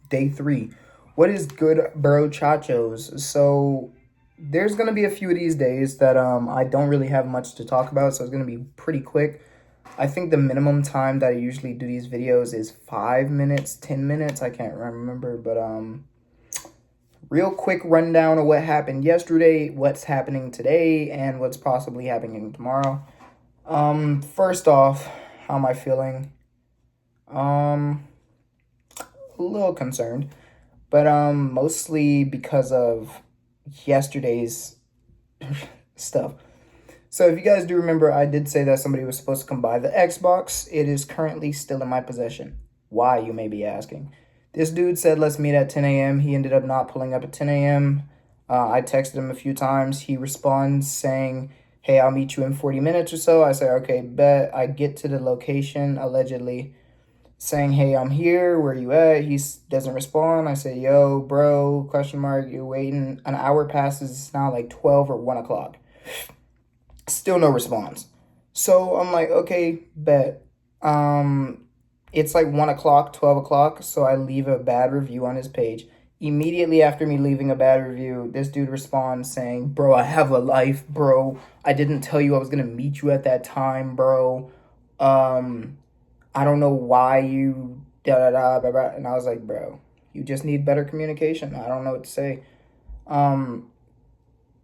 Day 3. What is good, bro, chachos? So there's gonna be a few of these days that I don't really have much to talk about, so it's gonna be pretty quick. I think the minimum time that I usually do these videos is 5 minutes, 10 minutes. I can't remember, but real quick rundown of what happened yesterday, what's happening today, and what's possibly happening tomorrow. First off, how am I feeling? A little concerned, but mostly because of yesterday's stuff. So if you guys do remember, I did say that somebody was supposed to come by the Xbox. It is currently still in my possession. Why, you may be asking. This dude said let's meet at 10 a.m. He ended up not pulling up at 10 a.m. I texted him a few times. He responds saying, hey, I'll meet you in 40 minutes or so. I say, okay, bet. I get to the location, allegedly, saying, hey, I'm here. Where you at? He doesn't respond. I say, yo, bro, question mark, you're waiting. An hour passes. It's now like 12 or 1 o'clock. Still no response. So I'm like, okay, bet. It's like 1 o'clock, 12 o'clock. So I leave a bad review on his page. Immediately after me leaving a bad review, this dude responds saying, bro, I have a life, bro. I didn't tell you I was going to meet you at that time, bro. I don't know why you da da da blah, blah. And I was like, bro, you just need better communication. I don't know what to say.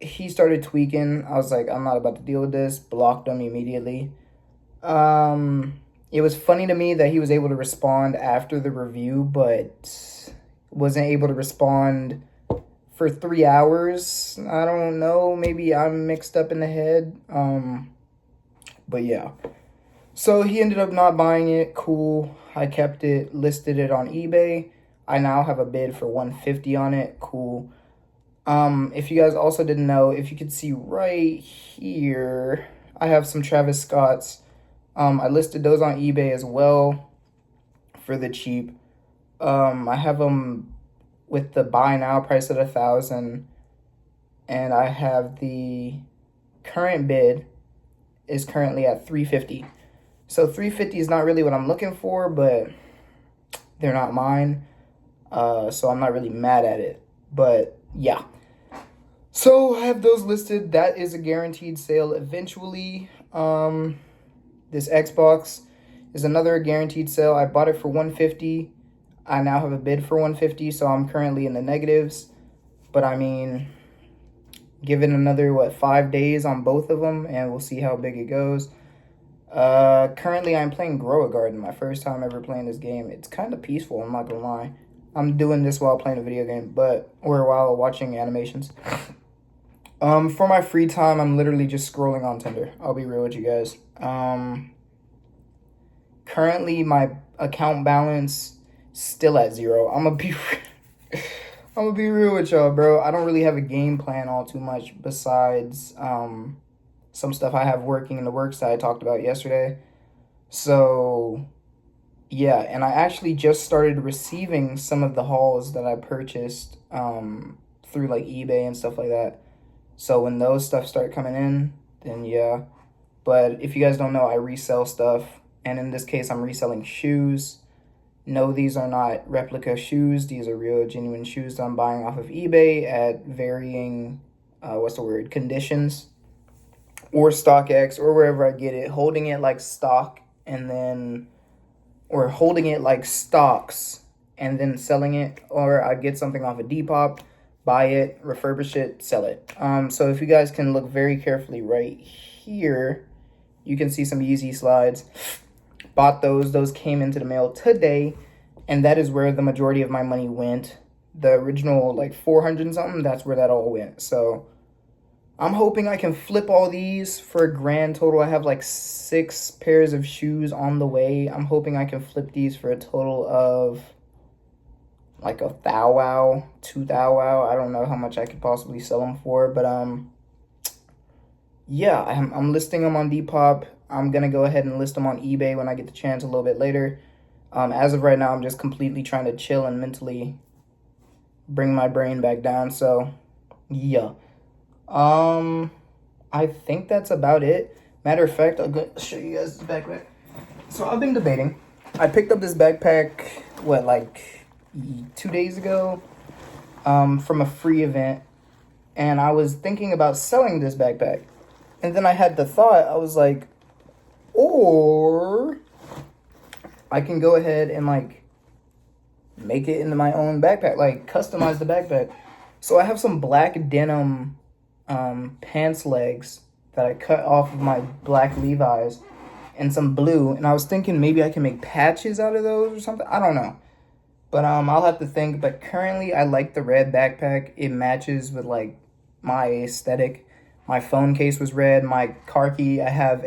He started tweaking. I was like, I'm not about to deal with this. Blocked him immediately. It was funny to me that he was able to respond after the review, but wasn't able to respond for 3 hours. I don't know. Maybe I'm mixed up in the head. But yeah. So he ended up not buying it. Cool. I kept it, listed it on eBay. I now have a bid for $150 on it. Cool. If you guys also didn't know, if you could see right here, I have some Travis Scott's. I listed those on eBay as well for the cheap. I have them with the buy now price at $1,000, and I have the current bid is currently at $350. So $350 is not really what I'm looking for, but they're not mine. So I'm not really mad at it. But yeah. So I have those listed. That is a guaranteed sale eventually. This Xbox is another guaranteed sale. I bought it for $150. I now have a bid for $150, so I'm currently in the negatives. But I mean, give it another 5 days on both of them, and we'll see how big it goes. Currently I'm playing Grow a Garden, my first time ever playing this game. It's kind of peaceful, I'm not gonna lie. I'm doing this while playing a video game, or while watching animations. For my free time, I'm literally just scrolling on Tinder. I'll be real with you guys. Currently my account balance still at 0. I'm gonna be real with y'all, bro. I don't really have a game plan all too much besides, some stuff I have working in the works that I talked about yesterday. So yeah, and I actually just started receiving some of the hauls that I purchased through like eBay and stuff like that. So when those stuff start coming in, then yeah. But if you guys don't know, I resell stuff, and in this case I'm reselling shoes. No, these are not replica shoes. These are real genuine shoes that I'm buying off of eBay at varying conditions, or StockX, or wherever I get it, holding it like stock, and then, or holding it like stocks and then selling it, or I get something off of Depop, buy it, refurbish it, sell it. So if you guys can look very carefully right here, you can see some Yeezy slides. Bought those came into the mail today, and that is where the majority of my money went. The original like 400 and something, that's where that all went. So I'm hoping I can flip all these for a grand total. I have like 6 pairs of shoes on the way. I'm hoping I can flip these for a total of like a thou wow, 2 thou wow. I don't know how much I could possibly sell them for, but yeah, I'm listing them on Depop. I'm gonna go ahead and list them on eBay when I get the chance a little bit later. As of right now, I'm just completely trying to chill and mentally bring my brain back down. So yeah. I think that's about it. Matter of fact, I'll go show you guys this backpack. So I've been debating. I picked up this backpack what, like 2 days ago, from a free event, and I was thinking about selling this backpack. And then I had the thought, I was like, or I can go ahead and like make it into my own backpack, like customize the backpack. So I have some black denim pants legs that I cut off of my black Levi's and some blue. And I was thinking maybe I can make patches out of those or something. I don't know. But I'll have to think. But currently I like the red backpack. It matches with like my aesthetic. My phone case was red. My car key, I have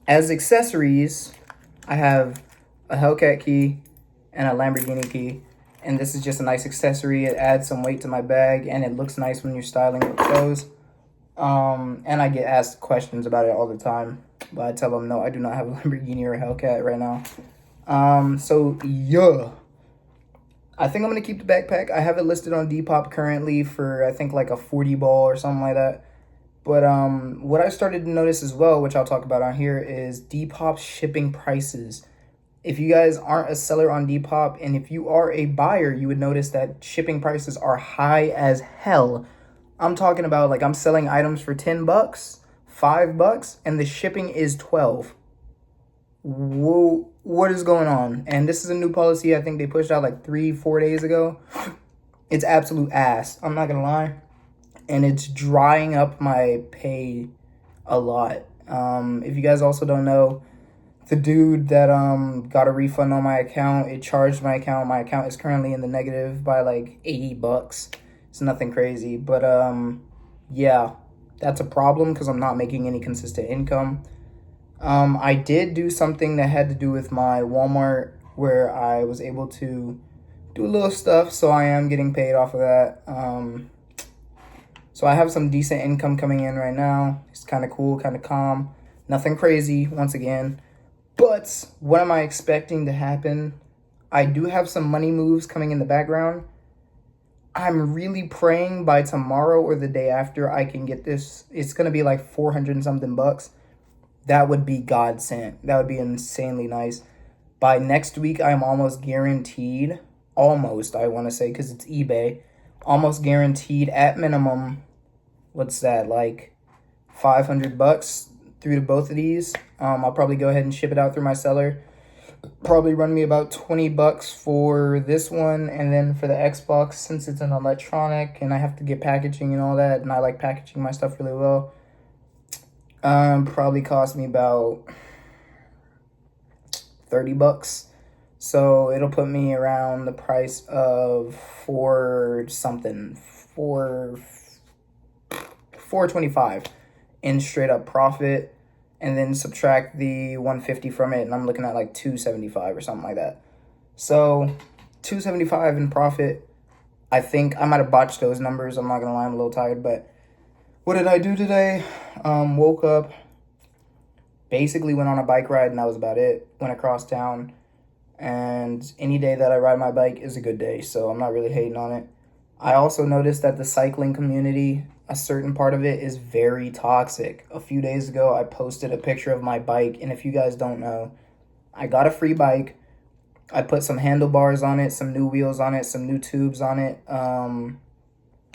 as accessories, I have a Hellcat key and a Lamborghini key. And this is just a nice accessory. It adds some weight to my bag, and it looks nice when you're styling with clothes. And I get asked questions about it all the time, but I tell them, no, I do not have a Lamborghini or a Hellcat right now. So yeah, I think I'm gonna keep the backpack. I have it listed on Depop currently for, I think, like a 40 ball or something like that. But what I started to notice as well, which I'll talk about on here, is Depop shipping prices. If you guys aren't a seller on Depop, and if you are a buyer, you would notice that shipping prices are high as hell. I'm talking about, like, I'm selling items for $10, $5, and the shipping is 12. Whoa, what is going on? And this is a new policy I think they pushed out like 3-4 days ago. It's absolute ass, I'm not gonna lie. And it's drying up my pay a lot. If you guys also don't know, the dude that got a refund on my account, it charged my account. My account is currently in the negative by like $80. It's nothing crazy, but yeah, that's a problem because I'm not making any consistent income. I did do something that had to do with my Walmart where I was able to do a little stuff, so I am getting paid off of that. So I have some decent income coming in right now. It's kind of cool, kind of calm. Nothing crazy, once again. But what am I expecting to happen? I do have some money moves coming in the background. I'm really praying by tomorrow or the day after I can get this. It's going to be like 400 and something bucks. That would be God sent. That would be insanely nice. By next week, I'm almost guaranteed. Almost, I want to say, because it's eBay. Almost guaranteed at minimum. What's that, like $500 through to both of these? I'll probably go ahead and ship it out through my seller. Probably run me about $20 for this one, and then for the Xbox, since it's an electronic and I have to get packaging and all that, and I like packaging my stuff really well, probably cost me about $30. So it'll put me around the price of $425 in straight up profit, and then subtract the 150 from it, and I'm looking at like 275 or something like that. So 275 in profit. I think I might have botched those numbers. I'm not gonna lie, I'm a little tired, but what did I do today? Woke up, basically went on a bike ride, and that was about it. Went across town, and any day that I ride my bike is a good day, so I'm not really hating on it. I also noticed that the cycling community, a certain part of it is very toxic. A few days ago, I posted a picture of my bike, and if you guys don't know, I got a free bike. I put some handlebars on it, some new wheels on it, some new tubes on it,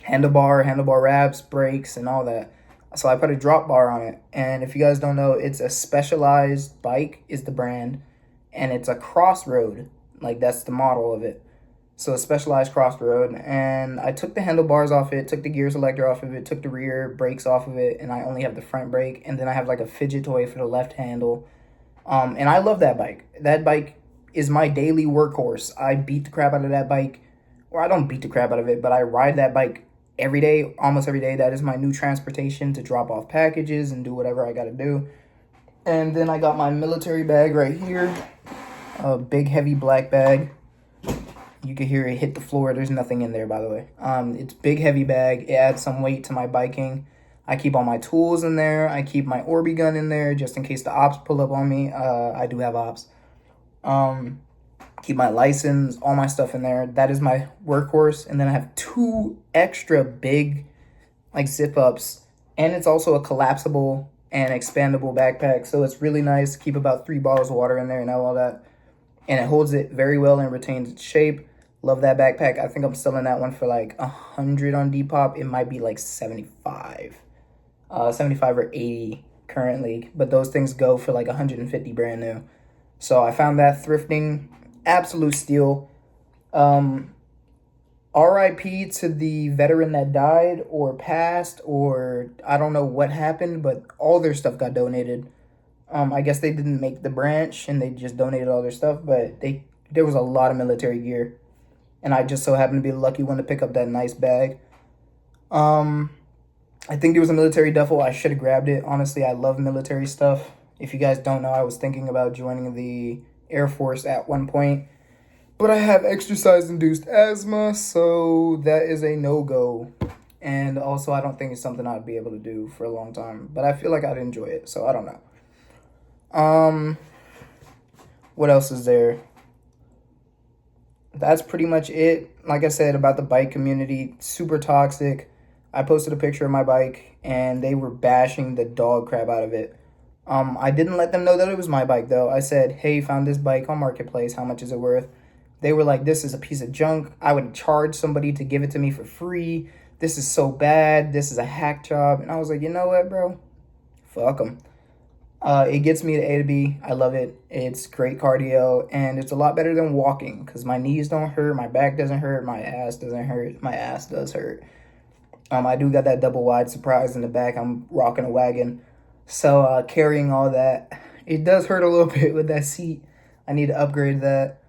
handlebar wraps, brakes, and all that. So I put a drop bar on it, and if you guys don't know, it's a Specialized bike is the brand, and it's a Crossroad, like that's the model of it. So a Specialized Crossroad, and I took the handlebars off it, took the gear selector off of it, took the rear brakes off of it, and I only have the front brake, and then I have like a fidget toy for the left handle. And I love that bike. That bike is my daily workhorse. I beat the crap out of that bike, or I don't beat the crap out of it, but I ride that bike every day, almost every day. That is my new transportation to drop off packages and do whatever I gotta do. And then I got my military bag right here, a big heavy black bag. You can hear it hit the floor. There's nothing in there, by the way. It's big, heavy bag. It adds some weight to my biking. I keep all my tools in there. I keep my Orby gun in there just in case the ops pull up on me. I do have ops. Keep my license, all my stuff in there. That is my workhorse. And then I have 2 extra big, like, zip-ups. And it's also a collapsible and expandable backpack. So it's really nice. Keep about 3 bottles of water in there and all that. and it holds it very well and retains its shape. Love that backpack. I think I'm selling that one for like 100 on Depop. It might be like 75, 75 or 80 currently, but those things go for like 150 brand new. So I found that thrifting, absolute steal. RIP to the veteran that died or passed, or I don't know what happened, but all their stuff got donated. I guess they didn't make the branch and they just donated all their stuff, but there was a lot of military gear, and I just so happened to be the lucky one to pick up that nice bag. Um, I think there was a military duffel. I should have grabbed it. Honestly, I love military stuff. If you guys don't know, I was thinking about joining the Air Force at one point, but I have exercise-induced asthma, so that is a no-go. And also, I don't think it's something I'd be able to do for a long time, but I feel like I'd enjoy it, so I don't know. What else is there? That's pretty much it. Like I said about the bike community, super toxic. I posted a picture of my bike and they were bashing the dog crap out of it. I didn't let them know that it was my bike though. I said, hey, found this bike on Marketplace. How much is it worth? They were like, this is a piece of junk. I would charge somebody to give it to me for free. This is so bad. This is a hack job. And I was like, you know what, bro? Fuck them. It gets me to A to B. I love it. It's great cardio, and it's a lot better than walking because my knees don't hurt, my back doesn't hurt, my ass doesn't hurt. My ass does hurt. I do got that double wide surprise in the back. I'm rocking a wagon. So carrying all that, it does hurt a little bit with that seat. I need to upgrade that.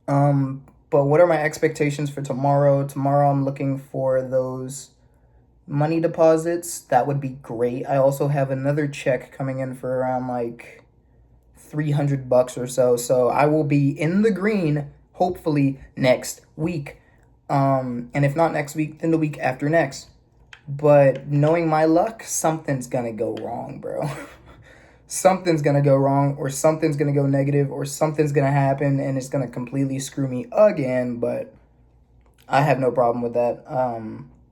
But what are my expectations for tomorrow? Tomorrow I'm looking for those money deposits. That would be great. I also have another check coming in for around like $300 or so. So I will be in the green hopefully next week. And if not next week, then the week after next. But knowing my luck, something's gonna go wrong, bro. Something's gonna go wrong, or something's gonna go negative, or something's gonna happen and it's gonna completely screw me again. But I have no problem with that.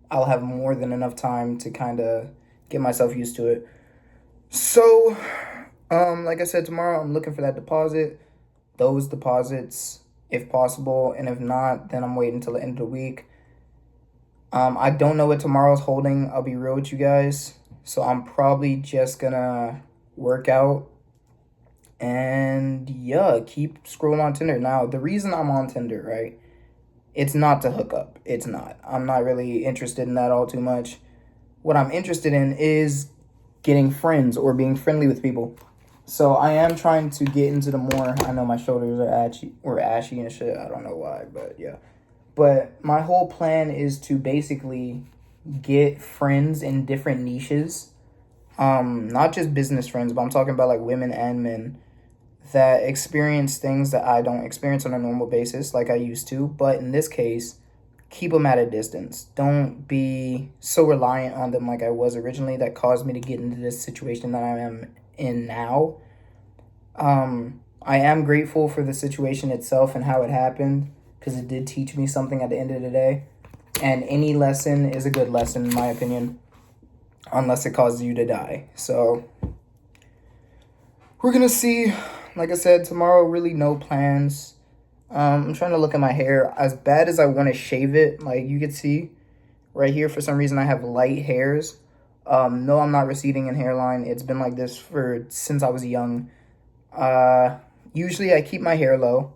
I'll have more than enough time to kind of get myself used to it. So, like I said, tomorrow I'm looking for that deposit, those deposits, if possible. And if not, then I'm waiting until the end of the week. I don't know what tomorrow's holding. I'll be real with you guys. So I'm probably just gonna work out and yeah, keep scrolling on Tinder. Now, the reason I'm on Tinder, right? It's not to hook up. It's not. I'm not really interested in that all too much. What I'm interested in is getting friends or being friendly with people. So I am trying to get into the more, I know my shoulders are ashy and shit. I don't know why, but yeah. But my whole plan is to basically get friends in different niches. Not just business friends, but I'm talking about like women and men that experience things that I don't experience on a normal basis like I used to. But in this case, keep them at a distance. Don't be so reliant on them like I was originally. That caused me to get into this situation that I am in now. I am grateful for the situation itself and how it happened because it did teach me something at the end of the day. And any lesson is a good lesson, in my opinion, unless it causes you to die. So we're going to see. Like I said, tomorrow, really no plans. I'm trying to look at my hair. As bad as I want to shave it, like you can see right here, for some reason I have light hairs. No, I'm not receding in hairline. It's been like this since I was young. Usually I keep my hair low,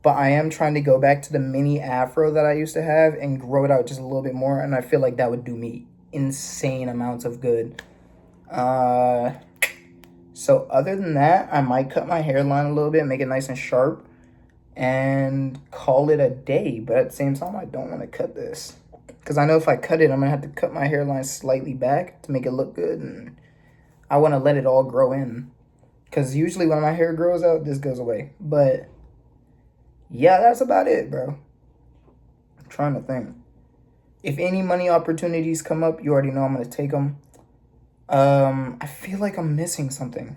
but I am trying to go back to the mini afro that I used to have and grow it out just a little bit more, and I feel like that would do me insane amounts of good. So other than that, I might cut my hairline a little bit, make it nice and sharp, and call it a day. But at the same time, I don't want to cut this. Because I know if I cut it, I'm going to have to cut my hairline slightly back to make it look good. And I want to let it all grow in. Because usually when my hair grows out, this goes away. But yeah, that's about it, bro. I'm trying to think. If any money opportunities come up, you already know I'm going to take them. I feel like I'm missing something.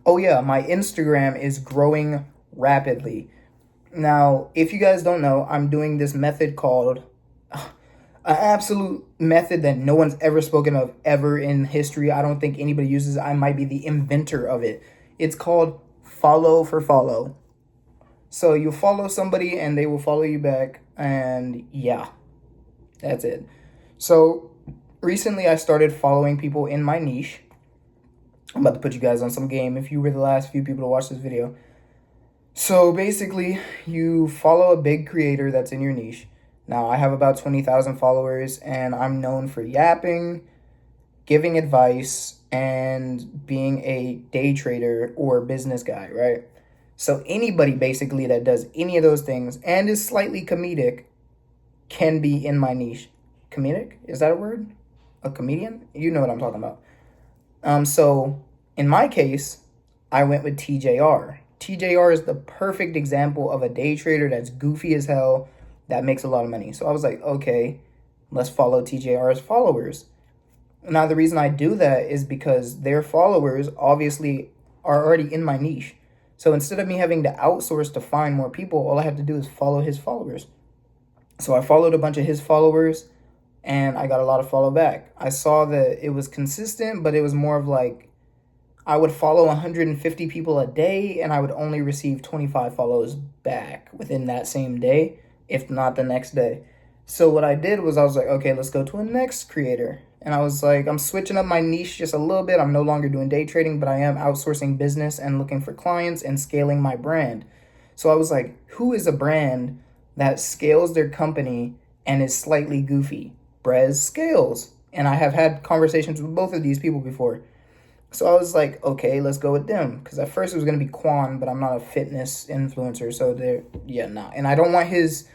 Oh yeah, my Instagram is growing rapidly. Now, if you guys don't know, I'm doing this method called an absolute method that no one's ever spoken of ever in history. I don't think anybody uses it. I might be the inventor of it. It's called follow for follow. So you follow somebody and they will follow you back, and yeah, that's it. So recently I started following people in my niche. I'm about to put you guys on some game if you were the last few people to watch this video. So basically, you follow a big creator that's in your niche. Now, I have about 20,000 followers, and I'm known for yapping, giving advice, and being a day trader or business guy, right? So anybody basically that does any of those things and is slightly comedic can be in my niche. Comedic? Is that a word? A comedian? You know what I'm talking about. So in my case, I went with TJR. TJR is the perfect example of a day trader that's goofy as hell that makes a lot of money. So I was like, okay, let's follow TJR's followers. Now, the reason I do that is because their followers obviously are already in my niche. So instead of me having to outsource to find more people, all I have to do is follow his followers. So I followed a bunch of his followers and I got a lot of follow back. I saw that it was consistent, but it was more of like I would follow 150 people a day and I would only receive 25 follows back within that same day, if not the next day. So what I did was I was like, okay, let's go to a next creator. And I was like, I'm switching up my niche just a little bit. I'm no longer doing day trading, but I am outsourcing business and looking for clients and scaling my brand. So I was like, who is a brand that scales their company and is slightly goofy? Brez Scales. And I have had conversations with both of these people before. So I was like, okay, let's go with them. Because at first it was going to be Quan, but I'm not a fitness influencer. So nah. And I don't want his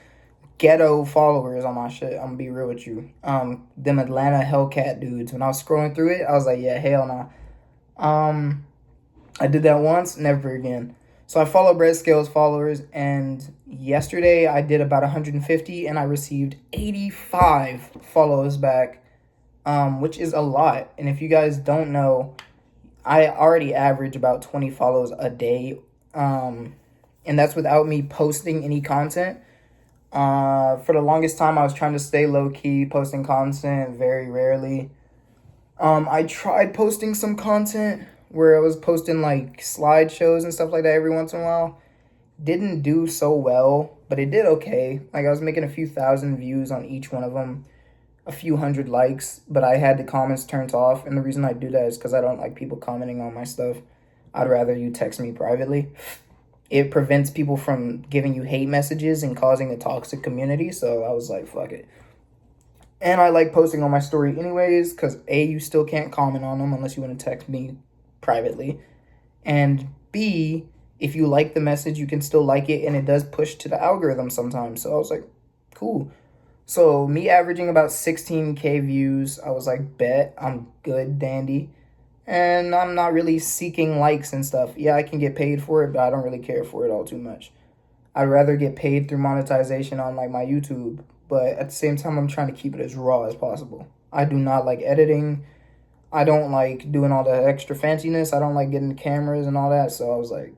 ghetto followers on my shit. I'm gonna be real with you. Them Atlanta Hellcat dudes. When I was scrolling through it, I was like, yeah, hell nah. I did that once, never again. So I follow Brez Scales followers, and yesterday I did about 150, and I received 85 follows back, which is a lot. And if you guys don't know, I already average about 20 follows a day, and that's without me posting any content. For the longest time, I was trying to stay low-key, posting content very rarely. I tried posting some content where I was posting, like, slideshows and stuff like that every once in a while. Didn't do so well, but it did okay. Like, I was making a few thousand views on each one of them, a few hundred likes, but I had the comments turned off, and the reason I do that is because I don't like people commenting on my stuff. I'd rather you text me privately. It prevents people from giving you hate messages and causing a toxic community. So I was like, fuck it. And I like posting on my story anyways, because A, you still can't comment on them unless you want to text me privately. And B, if you like the message, you can still like it, and it does push to the algorithm sometimes. So I was like, cool. So me averaging about 16K views, I was like, bet, I'm good, dandy. And I'm not really seeking likes and stuff. Yeah, I can get paid for it, but I don't really care for it all too much. I'd rather get paid through monetization on like my YouTube, but at the same time, I'm trying to keep it as raw as possible. I do not like editing. I don't like doing all the extra fanciness. I don't like getting the cameras and all that. So I was like,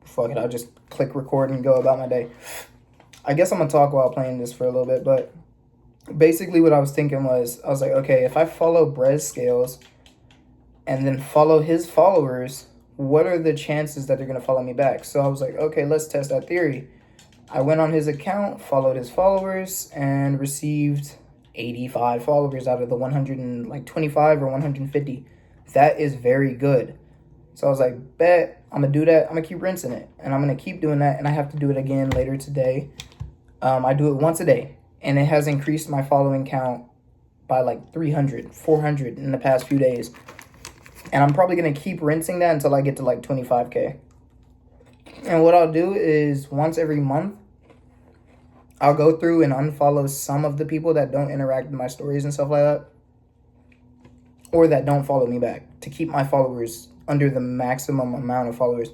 fuck it, I'll just click record and go about my day. I guess I'm going to talk while playing this for a little bit, but basically what I was thinking was, I was like, okay, if I follow Brez Scales and then follow his followers, what are the chances that they're going to follow me back? So I was like, okay, let's test that theory. I went on his account, followed his followers, and received 85 followers out of the 125 or 150. That is very good. So I was like, bet, I'm going to do that. I'm going to keep rinsing it. And I'm going to keep doing that, and I have to do it again later today. I do it once a day, and it has increased my following count by like 300, 400 in the past few days. And I'm probably going to keep rinsing that until I get to like 25K. And what I'll do is once every month, I'll go through and unfollow some of the people that don't interact with my stories and stuff like that, or that don't follow me back, to keep my followers under the maximum amount of followers.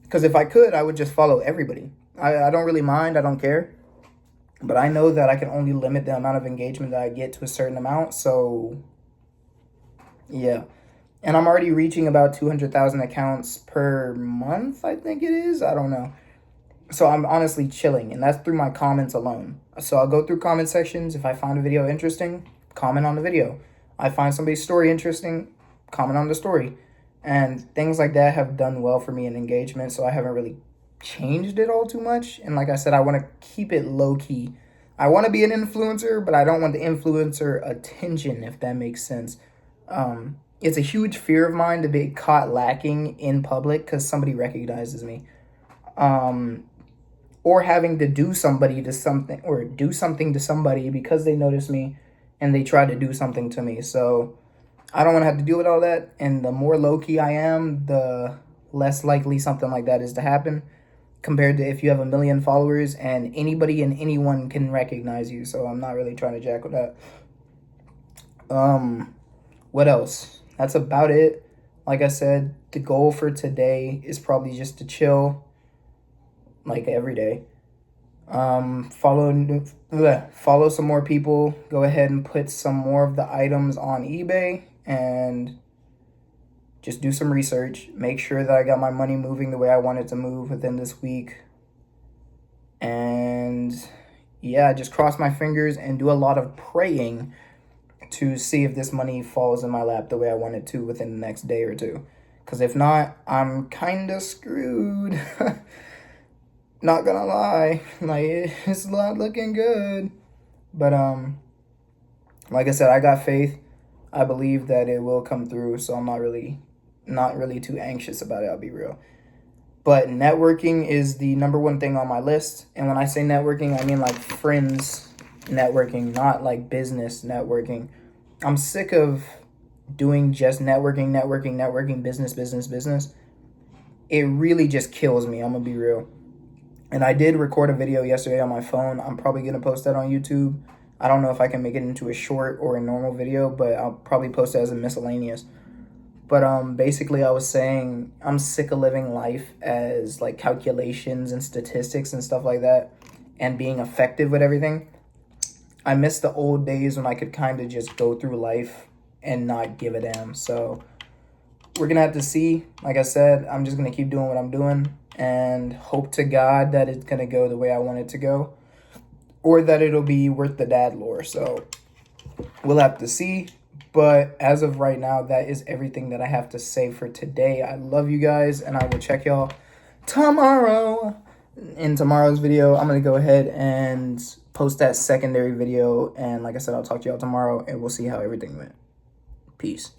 Because if I could, I would just follow everybody. I don't really mind. I don't care. But I know that I can only limit the amount of engagement that I get to a certain amount. So, yeah. And I'm already reaching about 200,000 accounts per month, I think it is. I don't know. So I'm honestly chilling, and that's through my comments alone. So I'll go through comment sections. If I find a video interesting, comment on the video. I find somebody's story interesting, comment on the story. And things like that have done well for me in engagement, so I haven't really changed it all too much. And like I said, I want to keep it low key. I want to be an influencer, but I don't want the influencer attention, if that makes sense. It's a huge fear of mine to be caught lacking in public because somebody recognizes me. Or having to do something to somebody because they notice me and they try to do something to me. So I don't want to have to deal with all that. And the more low key I am, the less likely something like that is to happen compared to if you have 1 million followers and anybody and anyone can recognize you. So I'm not really trying to jack with that. What else? That's about it. Like I said, the goal for today is probably just to chill like every day. Follow some more people. Go ahead and put some more of the items on eBay and just do some research. Make sure that I got my money moving the way I want it to move within this week. And yeah, just cross my fingers and do a lot of praying to see if this money falls in my lap the way I want it to within the next day or two. Because if not, I'm kind of screwed. Not gonna lie, like it's not looking good. But like I said, I got faith. I believe that it will come through, so I'm not really too anxious about it, I'll be real. But networking is the number one thing on my list. And when I say networking, I mean like friends networking, not like business networking. I'm sick of doing just networking, business. It really just kills me, I'm gonna be real. And I did record a video yesterday on my phone. I'm probably going to post that on YouTube. I don't know if I can make it into a short or a normal video, but I'll probably post it as a miscellaneous. But basically I was saying I'm sick of living life as like calculations and statistics and stuff like that and being effective with everything. I miss the old days when I could kind of just go through life and not give a damn. So we're going to have to see. Like I said, I'm just going to keep doing what I'm doing and hope to God that it's going to go the way I want it to go or that it'll be worth the dad lore. So we'll have to see. But as of right now, that is everything that I have to say for today. I love you guys, and I will check y'all tomorrow. In tomorrow's video, I'm going to go ahead and post that secondary video. And like I said, I'll talk to y'all tomorrow, and we'll see how everything went. Peace.